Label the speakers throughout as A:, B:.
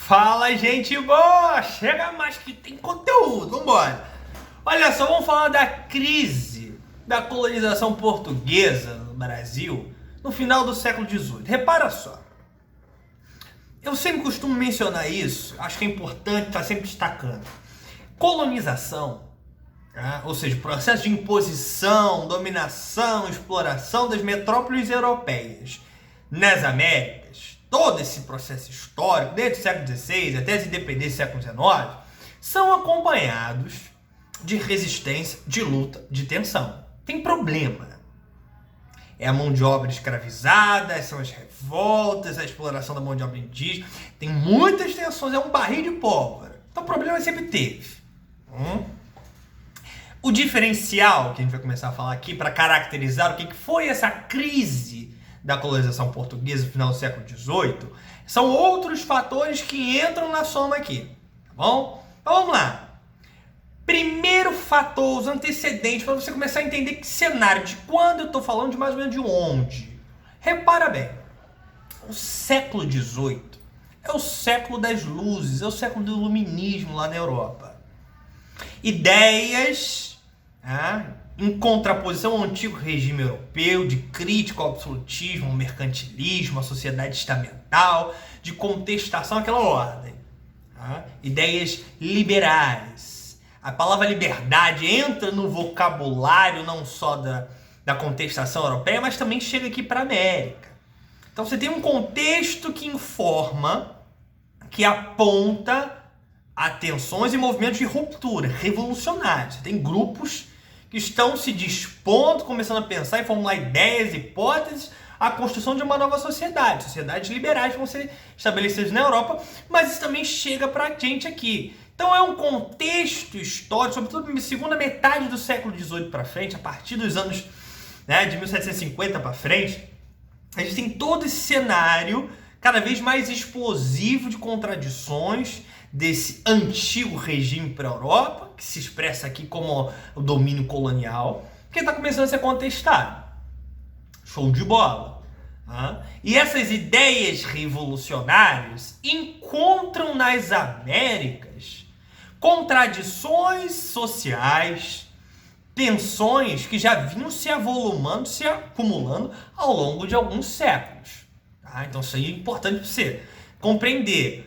A: Fala, gente boa! Chega mais que tem conteúdo, vambora! Olha só, vamos falar da crise da colonização portuguesa no Brasil no final do século XVIII. Repara só, eu sempre costumo mencionar isso, acho que é importante estar sempre destacando. Colonização, ou seja, processo de imposição, dominação, exploração das metrópoles europeias nas Américas, todo esse processo histórico, desde o século XVI até as independências do século XIX, são acompanhados de resistência, de luta, de tensão. Tem problema. É a mão de obra escravizada, são as revoltas, a exploração da mão de obra indígena. Tem muitas tensões, é um barril de pólvora. Então problema sempre teve. O diferencial que a gente vai começar a falar aqui para caracterizar o que foi essa crise da colonização portuguesa no final do século XVIII são outros fatores que entram na soma aqui, tá bom? Então vamos lá. Primeiro fator, os antecedentes, para você começar a entender que cenário, de quando eu estou falando, de mais ou menos de onde. Repara bem, o século XVIII é o século das luzes, é o século do iluminismo lá na Europa. Ideias em contraposição ao antigo regime europeu, de crítica ao absolutismo, ao mercantilismo, à sociedade estamental, de contestação àquela ordem. Ideias liberais. A palavra liberdade entra no vocabulário não só da contestação europeia, mas também chega aqui para a América. Então você tem um contexto que informa, que aponta a tensões e movimentos de ruptura, revolucionários. Você tem grupos que estão se dispondo, começando a pensar e formular ideias, hipóteses, a construção de uma nova sociedade. Sociedades liberais vão ser estabelecidas na Europa, mas isso também chega para a gente aqui. Então é um contexto histórico, sobretudo na segunda metade do século XVIII para frente, a partir dos anos de 1750 para frente, a gente tem todo esse cenário cada vez mais explosivo de contradições desse antigo regime para a Europa, que se expressa aqui como o domínio colonial, que está começando a ser contestado. Show de bola. E essas ideias revolucionárias encontram nas Américas contradições sociais, tensões que já vinham se avolumando, se acumulando ao longo de alguns séculos. Então isso aí é importante para você compreender.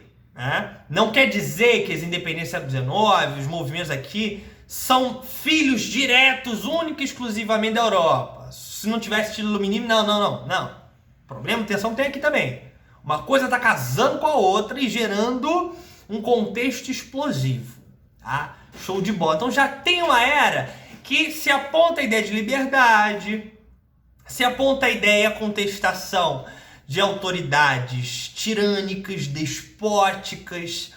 A: Não quer dizer que as independências do século XIX, os movimentos aqui, são filhos diretos, única e exclusivamente da Europa. Se não tivesse tido iluminismo, não. Problema, tensão tem aqui também. Uma coisa está casando com a outra e gerando um contexto explosivo. Show de bola. Então já tem uma era que se aponta a ideia de liberdade, se aponta a ideia, a contestação de autoridades tirânicas, despóticas.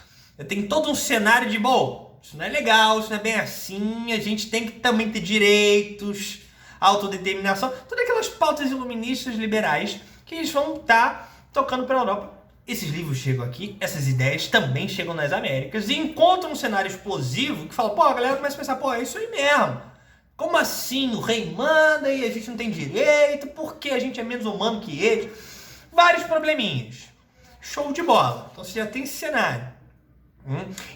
A: Tem todo um cenário de, isso não é legal, isso não é bem assim, a gente tem que também ter direitos, autodeterminação, todas aquelas pautas iluministas liberais que eles vão estar tocando pela Europa. Esses livros chegam aqui, essas ideias também chegam nas Américas e encontram um cenário explosivo que fala, a galera começa a pensar, é isso aí mesmo. Como assim? O rei manda e a gente não tem direito, porque a gente é menos humano que ele. Vários probleminhas. Show de bola. Então você já tem esse cenário.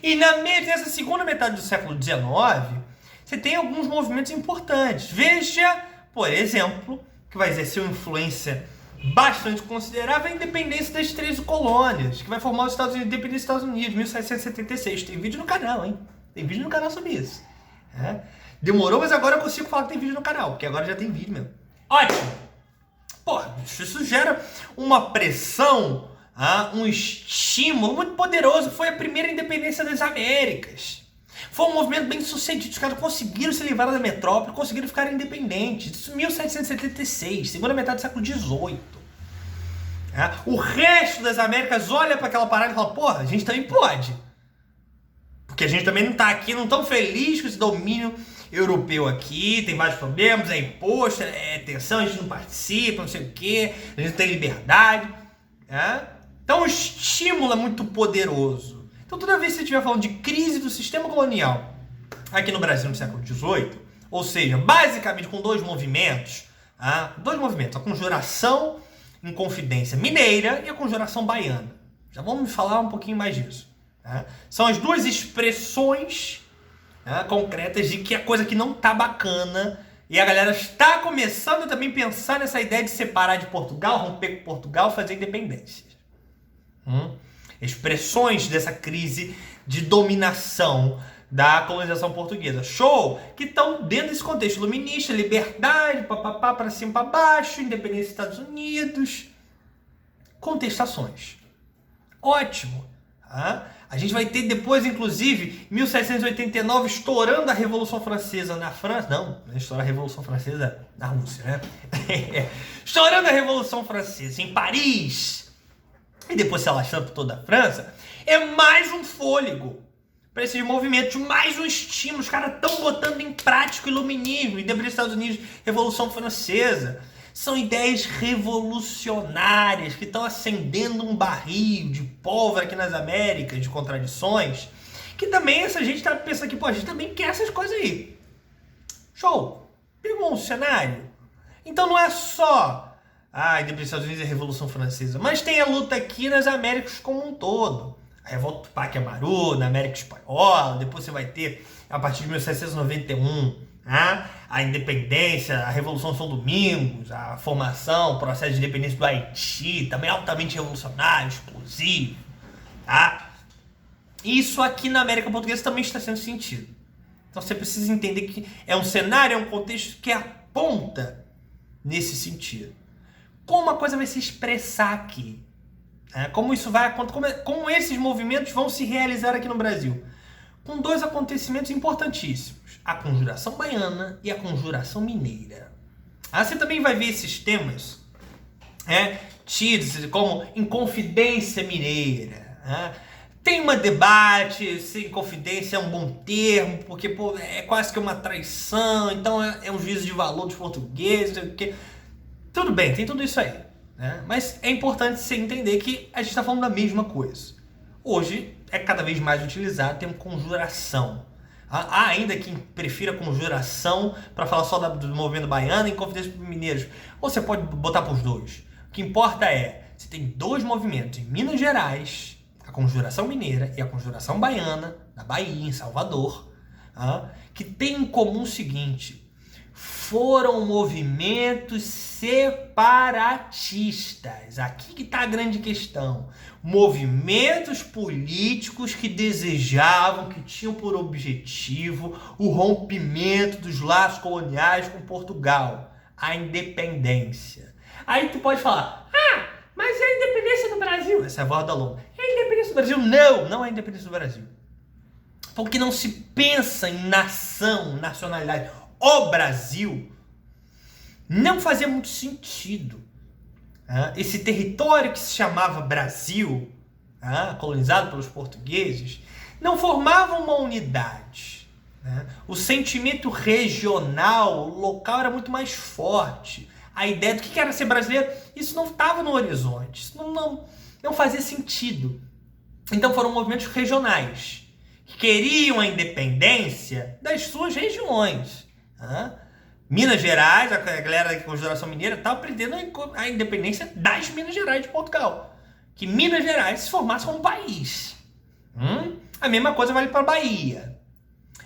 A: E nessa segunda metade do século XIX, você tem alguns movimentos importantes. Veja, por exemplo, que vai exercer uma influência bastante considerável a independência das 13 colônias, que vai formar os Estados Unidos, independência dos Estados Unidos, 1776. Tem vídeo no canal, hein? Tem vídeo no canal sobre isso. Demorou, mas agora eu consigo falar que tem vídeo no canal, porque agora já tem vídeo mesmo. Ótimo! Isso gera uma pressão, um estímulo muito poderoso. Foi a primeira independência das Américas. Foi um movimento bem sucedido. Os caras conseguiram se livrar da metrópole, conseguiram ficar independentes. Isso em 1776, segunda metade do século XVIII. O resto das Américas olha para aquela parada e fala, a gente também pode. Porque a gente também não está aqui, não tão feliz com esse domínio europeu aqui, tem vários problemas, é imposto, é tensão, a gente não participa, não sei o quê, a gente não tem liberdade. Então o estímulo é muito poderoso. Então toda vez que você estiver falando de crise do sistema colonial aqui no Brasil no século XVIII, ou seja, basicamente com dois movimentos, a conjuração Inconfidência Mineira e a Conjuração Baiana. Já vamos falar um pouquinho mais disso. Tá? São as duas expressões, tá, concretas de que a coisa que não tá bacana e a galera está começando também a pensar nessa ideia de separar de Portugal, romper com Portugal, fazer independência. Expressões dessa crise de dominação da colonização portuguesa. Show! Que estão dentro desse contexto iluminista, liberdade, papapá, para cima, para baixo, independência dos Estados Unidos. Contestações. Ótimo! Tá? A gente vai ter depois, inclusive, 1789, estourando a Revolução Francesa na França. Não estourar a Revolução Francesa na Rússia, né? Estourando a Revolução Francesa em Paris e depois se alastrando por toda a França. É mais um fôlego para esses movimentos, mais um estímulo. Os caras estão botando em prática o iluminismo, independência dos Estados Unidos, Revolução Francesa. São ideias revolucionárias que estão acendendo um barril de pólvora aqui nas Américas, de contradições, que também essa gente tá pensando aqui, pô, a gente também quer essas coisas aí. Show! Pegou um cenário? Então não é só a independência dos Estados Unidos e a Revolução Francesa, mas tem a luta aqui nas Américas como um todo. A revolta do Tupac Amaru, na América Espanhola, depois você vai ter, a partir de 1791, a independência, a Revolução São Domingos, a formação, o processo de independência do Haiti, também altamente revolucionário, explosivo. Tá? Isso aqui na América Portuguesa também está sendo sentido. Então você precisa entender que é um cenário, é um contexto que aponta nesse sentido. Como a coisa vai se expressar aqui? Como isso vai acontecer? Como esses movimentos vão se realizar aqui no Brasil? Com dois acontecimentos importantíssimos. A Conjuração Baiana e a Conjuração Mineira. Você também vai ver esses temas tidos como Inconfidência Mineira. Tem um debate se Inconfidência é um bom termo, porque é quase que uma traição, então é um juízo de valor dos portugueses. Tudo bem, tem tudo isso aí. Mas é importante você entender que a gente está falando da mesma coisa. Hoje é cada vez mais utilizado o termo conjuração. Há ainda quem prefira conjuração para falar só do movimento baiano e Inconfidência Mineiros. Ou você pode botar para os dois. O que importa é, você tem dois movimentos em Minas Gerais, a Conjuração Mineira e a Conjuração Baiana, na Bahia, em Salvador, que tem em comum o seguinte: foram movimentos separatistas. Aqui que está a grande questão. Movimentos políticos que desejavam, que tinham por objetivo o rompimento dos laços coloniais com Portugal, a independência. Aí tu pode falar, mas é a independência do Brasil. Essa é a voz da Lomba. É a independência do Brasil? Não é a independência do Brasil. Porque não se pensa em nação, nacionalidade. O Brasil não fazia muito sentido. Esse território que se chamava Brasil, colonizado pelos portugueses, não formava uma unidade. O sentimento regional, local, era muito mais forte. A ideia do que era ser brasileiro, isso não estava no horizonte, isso não fazia sentido. Então foram movimentos regionais, que queriam a independência das suas regiões. Minas Gerais, a galera da Conjuração Mineira estava pretendendo a independência das Minas Gerais de Portugal. Que Minas Gerais se formasse como um país. A mesma coisa vale para a Bahia.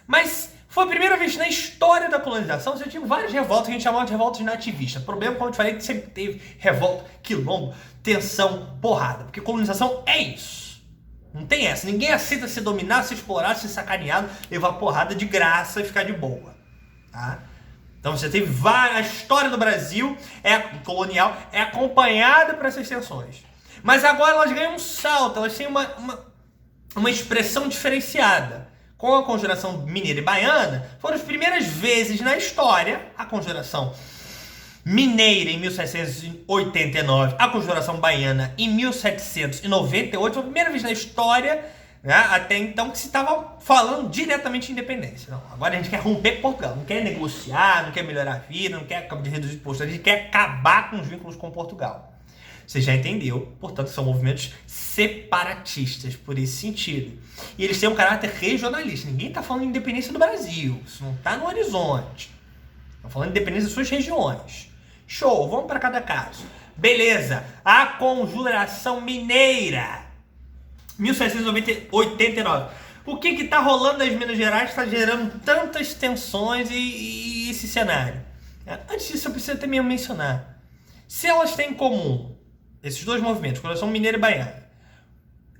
A: Mas foi a primeira vez na história da colonização, você tinha várias revoltas que a gente chamava de revoltas nativistas. O problema, como eu te falei, é que sempre teve revolta, quilombo, tensão, porrada. Porque colonização é isso. Não tem essa. Ninguém aceita ser dominado, ser explorado, ser sacaneado, levar porrada de graça e ficar de boa. Então você teve a história do Brasil colonial é acompanhada por essas tensões. Mas agora elas ganham um salto, elas têm uma expressão diferenciada. Com a Conjuração Mineira e Baiana, foram as primeiras vezes na história, a Conjuração Mineira em 1789, a Conjuração Baiana em 1798, foi a primeira vez na história, até então, que se estava falando diretamente de independência. Não, agora a gente quer romper com Portugal, não quer negociar, não quer melhorar a vida, não quer reduzir impostos, a gente quer acabar com os vínculos com Portugal. Você já entendeu, portanto, são movimentos separatistas por esse sentido. E eles têm um caráter regionalista. Ninguém está falando de independência do Brasil, isso não está no horizonte. Estão falando de independência das suas regiões. Show, vamos para cada caso. Beleza, a Conjuração Mineira. 1789. O que está rolando nas Minas Gerais está gerando tantas tensões e esse cenário? Antes disso, eu preciso também mencionar. Se elas têm em comum, esses dois movimentos, Coração Mineiro e Baiana,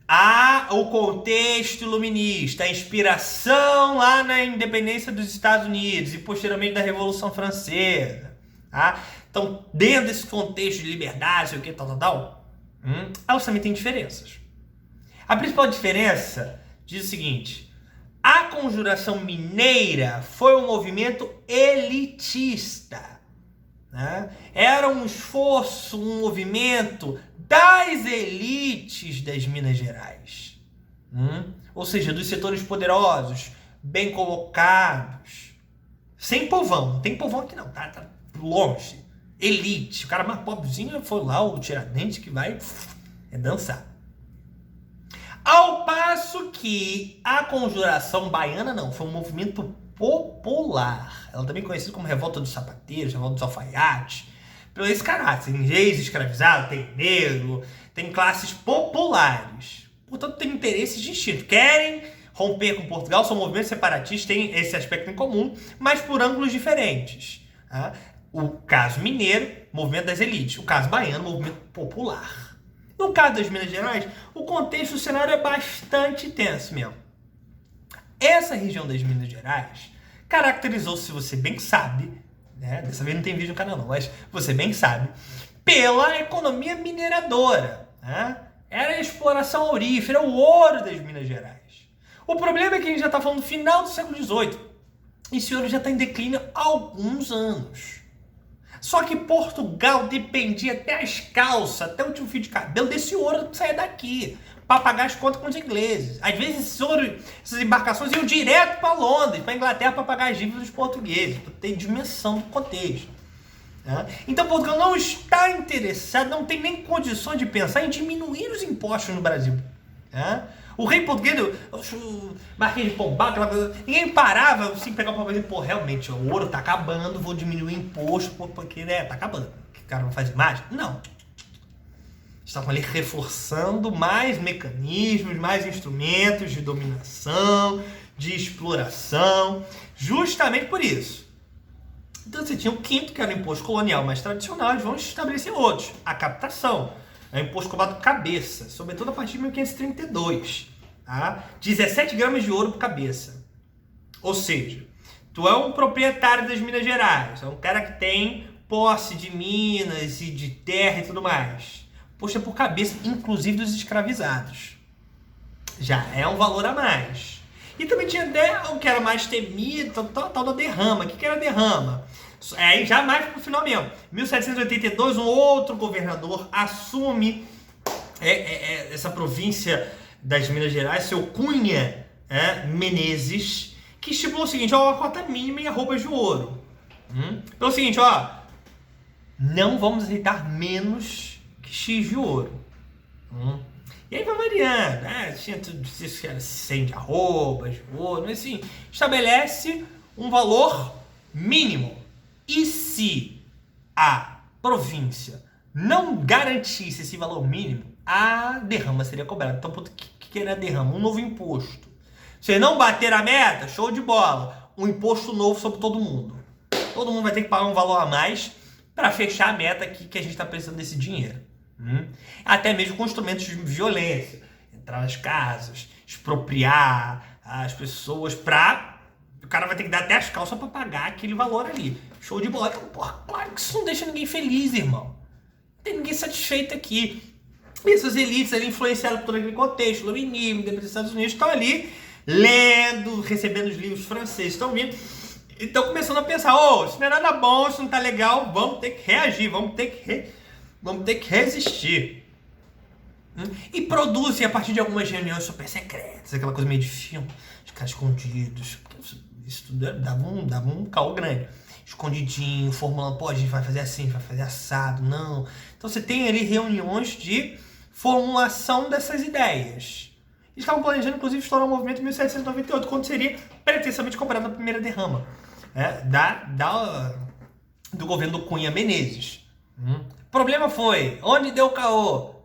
A: há o contexto iluminista, a inspiração lá na independência dos Estados Unidos e posteriormente da Revolução Francesa. Tá? Então, dentro desse contexto de liberdade, sei o que, tal, elas também têm diferenças. A principal diferença diz o seguinte: a Conjuração Mineira foi um movimento elitista. Né? Era um esforço, um movimento das elites das Minas Gerais. Ou seja, dos setores poderosos, bem colocados. Sem povão. Não tem povão aqui não, tá longe. Elite. O cara mais pobrezinho foi lá, o Tiradentes, que vai dançar. Ao passo que a Conjuração Baiana não, foi um movimento popular. Ela também é conhecida como Revolta dos Sapateiros, Revolta dos Alfaiates. Pelo esse caráter, tem ex-escravizado, tem negro, tem classes populares. Portanto, tem interesses distintos. Querem romper com Portugal, são movimentos separatistas, têm esse aspecto em comum, mas por ângulos diferentes. Tá? O caso mineiro, movimento das elites. O caso baiano, movimento popular. No caso das Minas Gerais, o contexto, o cenário é bastante tenso mesmo. Essa região das Minas Gerais caracterizou-se, se você bem sabe, né? Dessa vez não tem vídeo no canal não, mas você bem sabe, pela economia mineradora. Né? Era a exploração aurífera, o ouro das Minas Gerais. O problema é que a gente já está falando do final do século XVIII. Esse ouro já está em declínio há alguns anos. Só que Portugal dependia até as calças, até o último fio de cabelo desse ouro que saía daqui, para pagar as contas com os ingleses. Às vezes esse ouro, essas embarcações iam direto para Londres, para Inglaterra, para pagar as dívidas dos portugueses, para ter dimensão do contexto. Então Portugal não está interessado, não tem nem condições de pensar em diminuir os impostos no Brasil. O rei português, o Marquês de Pombal, aquela coisa, ninguém parava assim, pegar o papel e dizer, pô, realmente, o ouro tá acabando, vou diminuir o imposto, porque né, tá acabando. O cara não faz mágica? Não. Estavam ali reforçando mais mecanismos, mais instrumentos de dominação, de exploração, justamente por isso. Então você tinha o quinto, que era o imposto colonial mais tradicional, eles vão estabelecer outros. A captação. É um imposto cobrado por cabeça, sobretudo a partir de 1532. Tá? 17 gramas de ouro por cabeça. Ou seja, tu é um proprietário das Minas Gerais, é um cara que tem posse de minas e de terra e tudo mais. Imposto é por cabeça, inclusive dos escravizados. Já é um valor a mais. E também tinha até o que era mais temido, tal da derrama. O que era derrama? Aí já mais pro final mesmo. 1782, um outro governador assume essa província das Minas Gerais, seu Cunha Menezes, que estipulou o seguinte, a cota mínima em arrobas de ouro. Então é o seguinte, não vamos aceitar menos que X de ouro. E aí vai variando, tinha tudo isso que era 100 de arrobas, de ouro, mas assim, estabelece um valor mínimo. E se a província não garantisse esse valor mínimo, a derrama seria cobrada. Então, o que era a derrama? Um novo imposto. Se não bater a meta, show de bola. Um imposto novo sobre todo mundo. Todo mundo vai ter que pagar um valor a mais para fechar a meta aqui que a gente está precisando desse dinheiro. Até mesmo com instrumentos de violência. Entrar nas casas, expropriar as pessoas para... O cara vai ter que dar até as calças para pagar aquele valor ali. Show de bola. Então, porra, claro que isso não deixa ninguém feliz, irmão. Não tem ninguém satisfeito aqui. E essas elites ali influenciadas por todo aquele contexto, iluminismo, independência dos Estados Unidos, estão ali lendo, recebendo os livros franceses, estão vindo. Então começando a pensar, isso não é nada bom, isso não tá legal, vamos ter que reagir, vamos ter que resistir. E produzem a partir de algumas reuniões super secretas, aquela coisa meio de filme, os caras escondidos. Isso tudo dava um caô grande. Escondidinho, formulando, a gente vai fazer assim, vai fazer assado, não. Então você tem ali reuniões de formulação dessas ideias. Eles estavam planejando, inclusive, estourar um movimento em 1798, quando seria pretensamente comprado a primeira derrama do governo do Cunha Menezes. O problema foi, onde deu caô?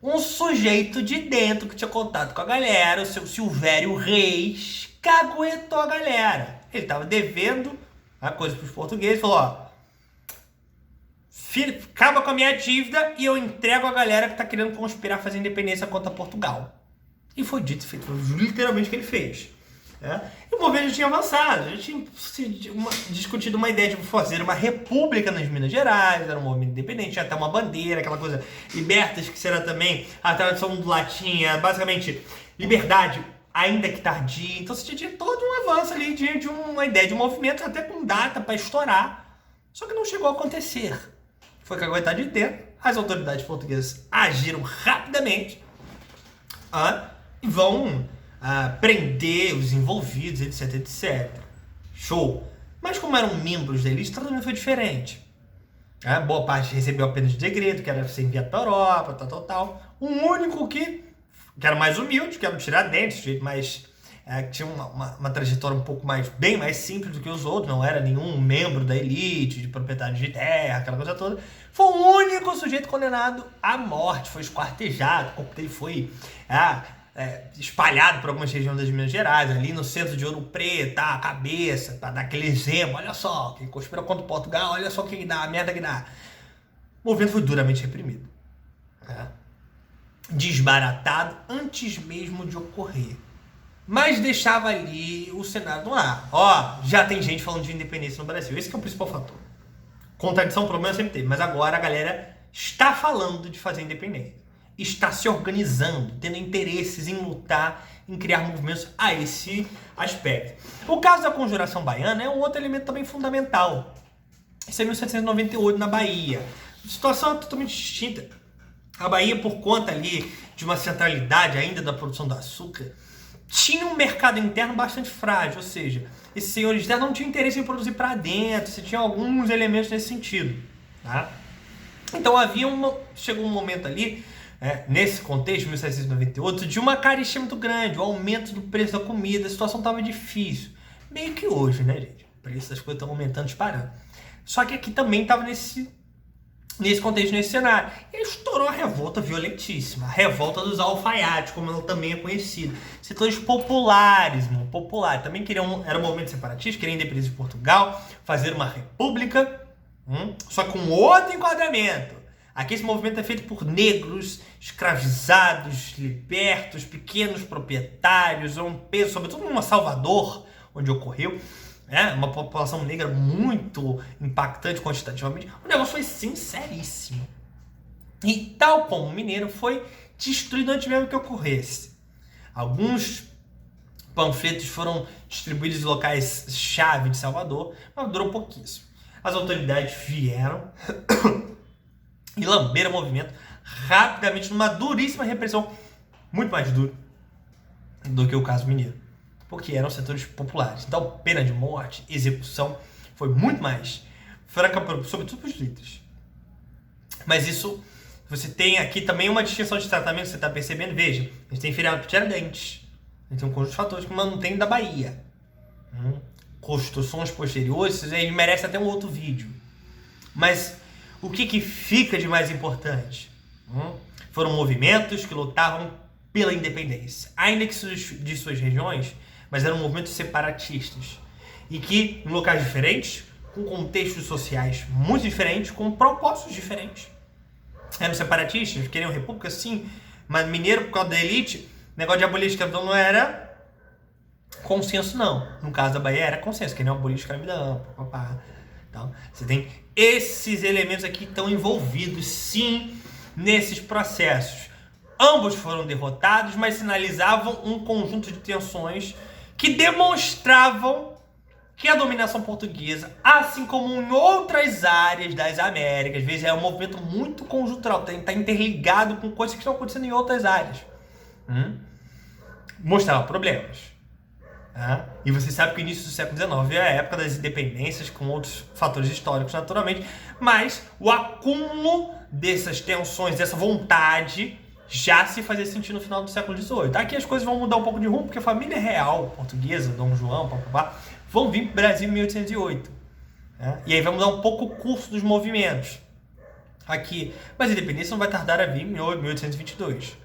A: um sujeito de dentro que tinha contato com a galera, o seu Silvério Reis, caguetou a galera. Ele tava devendo a coisa pros portugueses, falou, ó, filho, acaba com a minha dívida e eu entrego a galera que tá querendo conspirar fazer independência contra Portugal. E foi dito e feito, foi literalmente o que ele fez. E o movimento já tinha avançado, já tinha discutido uma ideia de fazer uma república nas Minas Gerais, era um movimento independente, tinha até uma bandeira, aquela coisa, libertas, que será também a tradução do latim, basicamente, liberdade, ainda que tardia. Então você tinha todo um avanço ali de uma ideia de movimento, até com data para estourar, só que não chegou a acontecer. Foi caguetar de tempo, as autoridades portuguesas agiram rapidamente e vão prender os envolvidos, etc, etc. Show. Mas como eram membros da elite, o tratamento foi diferente. Boa parte recebeu apenas de degredo, que era ser enviado para a Europa, tal. Um único que era mais humilde, que era o Tiradentes, que tinha uma trajetória um pouco bem mais simples do que os outros, não era nenhum membro da elite, de proprietário de terra, aquela coisa toda. Foi o único sujeito condenado à morte, foi esquartejado, o corpo dele foi espalhado por algumas regiões das Minas Gerais, ali no centro de Ouro Preto, a cabeça, para dar aquele exemplo, olha só, quem conspira contra Portugal, olha só o que dá, a merda que dá. O movimento foi duramente reprimido. Desbaratado antes mesmo de ocorrer. Mas deixava ali o cenário no ar. Já tem gente falando de independência no Brasil. Esse que é o principal fator. Contradição, problema sempre teve. Mas agora a galera está falando de fazer independência. Está se organizando, tendo interesses em lutar, em criar movimentos a esse aspecto. O caso da Conjuração Baiana é um outro elemento também fundamental. Isso é 1798 na Bahia. A situação é totalmente distinta. A Bahia, por conta ali de uma centralidade ainda da produção do açúcar, tinha um mercado interno bastante frágil, ou seja, esses senhores externos não tinham interesse em produzir para dentro, você tinha alguns elementos nesse sentido. Então chegou um momento ali, nesse contexto, 1798, de uma carestia muito grande, o aumento do preço da comida, a situação estava difícil. Meio que hoje, né, gente? O preço das coisas estão aumentando, disparando. Só que aqui também estava nesse contexto, nesse cenário. E estourou a revolta violentíssima, a revolta dos alfaiates, como ela também é conhecida. Setores populares, também era um movimento separatista, queriam independência de Portugal, fazer uma república, só com outro enquadramento. Aqui esse movimento é feito por negros, escravizados, libertos, pequenos proprietários, um peso, sobretudo em Salvador, onde ocorreu, uma população negra muito impactante quantitativamente. O negócio foi sinceríssimo. E tal como o Mineiro, foi destruído antes mesmo que ocorresse. Alguns panfletos foram distribuídos em locais-chave de Salvador, mas durou pouquíssimo. As autoridades vieram e lamberam o movimento rapidamente numa duríssima repressão, muito mais dura do que o caso mineiro, porque eram setores populares. Então, pena de morte, execução, foi muito mais franca, sobretudo para os líderes. Mas isso, você tem aqui também uma distinção de tratamento, você está percebendo? Veja, a gente tem feriado para Tiradentes, a gente tem um conjunto de fatores que não tem da Bahia. Construções posteriores, isso aí merece até um outro vídeo. Mas o que fica de mais importante? Foram movimentos que lutavam pela independência, ainda que de suas regiões, mas eram movimentos separatistas. E que, em locais diferentes, com contextos sociais muito diferentes, com propósitos diferentes. Eram separatistas, queriam república, sim, mas mineiro, por causa da elite, negócio de abolir a escravidão não era consenso, não. No caso da Bahia, era consenso, queriam abolir a escravidão, Então, você tem esses elementos aqui que estão envolvidos, sim, nesses processos. Ambos foram derrotados, mas sinalizavam um conjunto de tensões que demonstravam que a dominação portuguesa, assim como em outras áreas das Américas, às vezes é um movimento muito conjuntural, está interligado com coisas que estão acontecendo em outras áreas, mostrava problemas. E você sabe que o início do século XIX é a época das independências, com outros fatores históricos, naturalmente, mas o acúmulo dessas tensões, dessa vontade, já se fazia sentir no final do século XVIII. Aqui as coisas vão mudar um pouco de rumo, porque a família real portuguesa, Dom João, vão vir para o Brasil em 1808. E aí vai mudar um pouco o curso dos movimentos. aqui. Mas a independência não vai tardar a vir em 1822.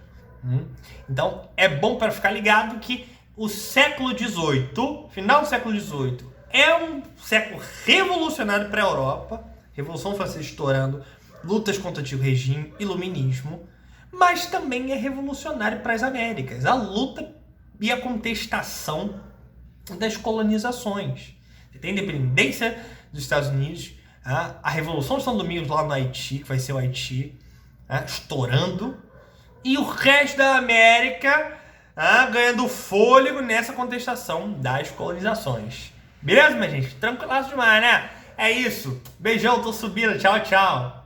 A: Então, é bom para ficar ligado que o século XVIII, final do século XVIII, é um século revolucionário para a Europa, Revolução Francesa estourando, lutas contra o antigo regime, iluminismo, mas também é revolucionário para as Américas, a luta e a contestação das colonizações. Você tem a independência dos Estados Unidos, a Revolução de São Domingos lá no Haiti, que vai ser o Haiti, estourando, e o resto da América ganhando fôlego nessa contestação das colonizações. Beleza, minha gente? Tranquilaço demais, né? É isso. Beijão, tô subindo. Tchau, tchau.